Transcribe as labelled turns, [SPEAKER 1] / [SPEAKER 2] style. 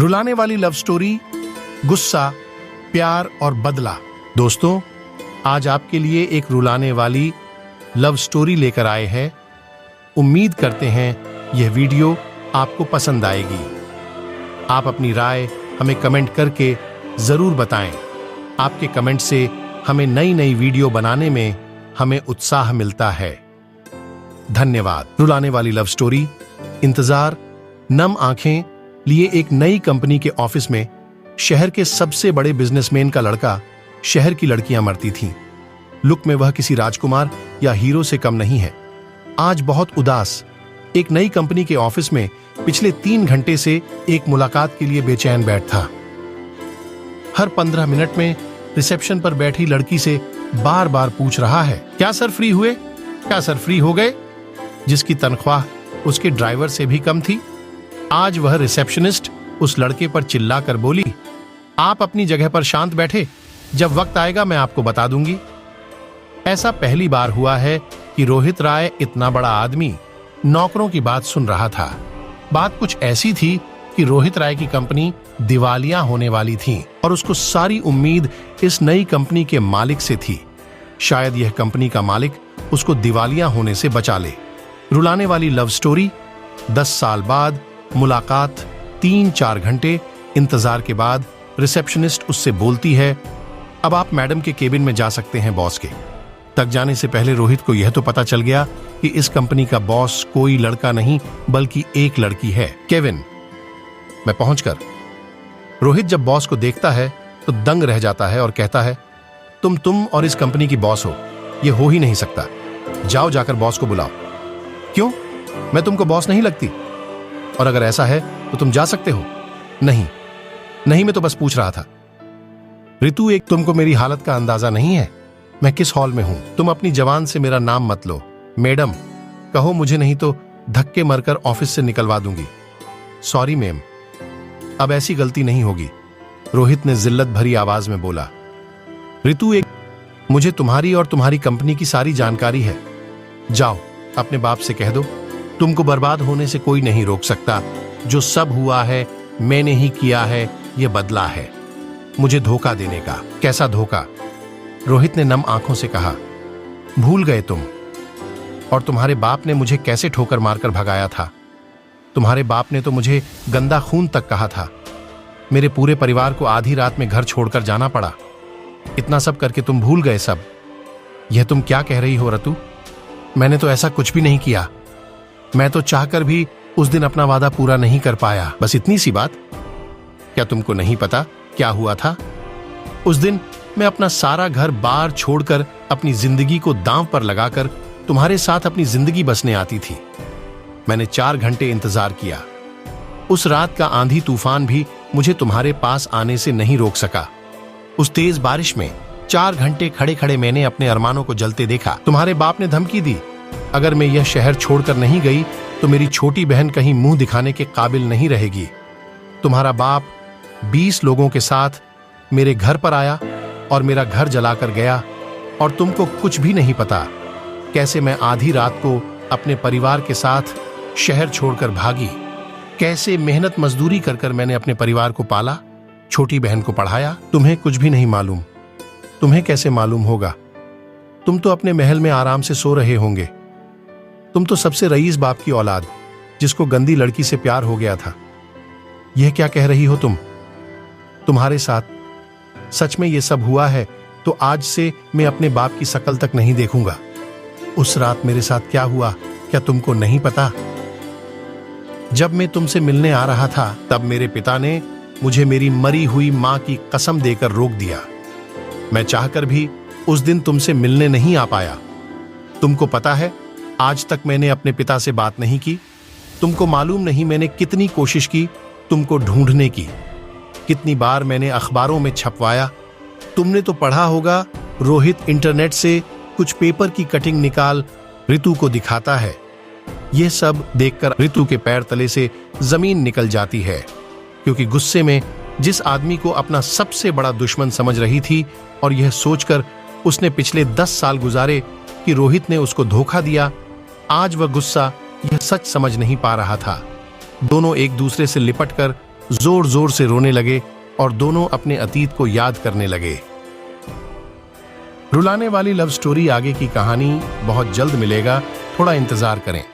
[SPEAKER 1] रुलाने वाली love story, गुस्सा, प्यार और बदला। दोस्तों, आज आपके लिए एक रुलाने वाली लव स्टोरी लेकर आए हैं। उम्मीद करते हैं यह वीडियो आपको पसंद आएगी। आप अपनी राय हमें कमेंट करके जरूर बताएं। आपके कमेंट से हमें नई नई वीडियो बनाने में हमें उत्साह मिलता है। धन्यवाद। रुलाने वाली लव स्टोरी। इंतजार, नम आंखें लिए एक नई कंपनी के ऑफिस में शहर के सबसे बड़े बिजनेसमैन का लड़का शहर की लड़कियां मरती थीं। लुक में वह किसी राजकुमार या हीरो से कम नहीं है। आज बहुत उदास एक नई कंपनी के ऑफिस में पिछले 3 घंटे से एक मुलाकात के लिए बेचैन बैठा। हर 15 मिनट में रिसेप्शन पर बैठी लड़की से बार बार पूछ रहा है, क्या सर फ्री हुए, क्या सर फ्री हो गए, जिसकी तनख्वाह उसके ड्राइवर से भी कम थी। आज वह रिसेप्शनिस्ट उस लड़के पर चिल्लाकर बोली, आप अपनी जगह पर शांत बैठे, जब वक्त आएगा मैं आपको बता दूंगी। ऐसा पहली बार हुआ है कि रोहित राय, इतना बड़ा आदमी, नौकरों की बात सुन रहा था। बात कुछ ऐसी थी कि रोहित राय की कंपनी दिवालिया होने वाली थी और उसको सारी उम्मीद इस नई कंपनी के मालिक से थी। शायद यह कंपनी का मालिक उसको दिवालिया होने से बचा ले। रुलाने वाली लव स्टोरी। 10 साल बाद मुलाकात, 3-4 घंटे इंतजार के बाद रिसेप्शनिस्ट उससे बोलती है, अब आप मैडम के केबिन में जा सकते हैं बॉस के। तक जाने से पहले रोहित को यह तो पता चल गया कि इस कंपनी का बॉस कोई लड़का नहीं बल्कि एक लड़की है, केविन। मैं पहुंचकर रोहित जब बॉस को देखता है तो दंग रह जाता है और कहता है, तुम और इस कंपनी की बॉस हो, यह हो ही नहीं सकता। जाओ, जाकर बॉस को बुलाओ। क्यों, मैं तुमको बॉस नहीं लगती? और अगर ऐसा है तो तुम जा सकते हो। नहीं, मैं तो बस पूछ रहा था। ऋतु, एक तुमको मेरी हालत का अंदाजा नहीं है, मैं किस हॉल में हूं। तुम अपनी जबान से मेरा नाम मत लो। मैडम कहो मुझे, नहीं तो धक्के मरकर ऑफिस से निकलवा दूंगी। सॉरी मैम, अब ऐसी गलती नहीं होगी, रोहित ने जिल्लत भरी आवाज में बोला। ऋतु, मुझे तुम्हारी और तुम्हारी कंपनी की सारी जानकारी है। जाओ, अपने बाप से कह दो, तुमको बर्बाद होने से कोई नहीं रोक सकता। जो सब हुआ है मैंने ही किया है, यह बदला है मुझे धोखा देने का। कैसा धोखा? रोहित ने नम आंखों से कहा, भूल गए तुम, और तुम्हारे बाप ने मुझे कैसे ठोकर मारकर भगाया था। तुम्हारे बाप ने तो मुझे गंदा खून तक कहा था। मेरे पूरे परिवार को आधी रात में घर छोड़कर जाना पड़ा। इतना सब करके तुम भूल गए सब। यह तुम क्या कह रही हो ऋतु? मैंने तो ऐसा कुछ भी नहीं किया। मैं तो चाहकर भी उस दिन अपना वादा पूरा नहीं कर पाया। बस इतनी सी बात। क्या तुमको नहीं पता क्या हुआ था? उस दिन मैं अपना सारा घर बार छोड़कर अपनी जिंदगी को दांव पर लगाकर तुम्हारे साथ अपनी जिंदगी बसने आती थी। मैंने 4 घंटे इंतजार किया। उस रात का आंधी तूफान भी मुझे तुम्हारे पास आने से नहीं रोक सका। उस तेज बारिश में 4 घंटे खड़े खड़े मैंने अपने अरमानों को जलते देखा। तुम्हारे बाप ने धमकी दी, अगर मैं यह शहर छोड़कर नहीं गई तो मेरी छोटी बहन कहीं मुंह दिखाने के काबिल नहीं रहेगी। तुम्हारा बाप 20 लोगों के साथ मेरे घर पर आया और मेरा घर जलाकर गया, और तुमको कुछ भी नहीं पता कैसे मैं आधी रात को अपने परिवार के साथ शहर छोड़कर भागी। कैसे मेहनत मजदूरी कर कर मैंने अपने परिवार को पाला, छोटी बहन को पढ़ाया। तुम्हें कुछ भी नहीं मालूम। तुम्हें कैसे मालूम होगा? तुम तो अपने महल में आराम से सो रहे होंगे। तुम तो सबसे रईस बाप की औलाद, जिसको गंदी लड़की से प्यार हो गया था। यह क्या कह रही हो तुम? तुम्हारे साथ सच में यह सब हुआ है तो आज से मैं अपने बाप की शक्ल तक नहीं देखूंगा। उस रात मेरे साथ क्या हुआ क्या तुमको नहीं पता? जब मैं तुमसे मिलने आ रहा था तब मेरे पिता ने मुझे मेरी मरी हुई मां की कसम देकर रोक दिया। मैं चाहकर भी उस दिन तुमसे मिलने नहीं आ पाया। तुमको पता है, आज तक मैंने अपने पिता से बात नहीं की। तुमको मालूम नहीं मैंने कितनी कोशिश की तुमको ढूंढने की। कितनी बार मैंने अखबारों में छपवाया। तुमने तो पढ़ा होगा, रोहित इंटरनेट से कुछ पेपर की कटिंग निकाल ऋतु को दिखाता है। यह सब देखकर ऋतु के पैर तले से जमीन निकल जाती है, क्योंकि गुस्से में जिस आदमी को अपना सबसे बड़ा दुश्मन समझ रही थी और यह सोचकर उसने पिछले 10 साल गुजारे कि रोहित ने उसको धोखा दिया, आज वह गुस्सा यह सच समझ नहीं पा रहा था। दोनों एक दूसरे से लिपटकर जोर जोर से रोने लगे और दोनों अपने अतीत को याद करने लगे। रुलाने वाली लव स्टोरी आगे की कहानी बहुत जल्द मिलेगा, थोड़ा इंतजार करें।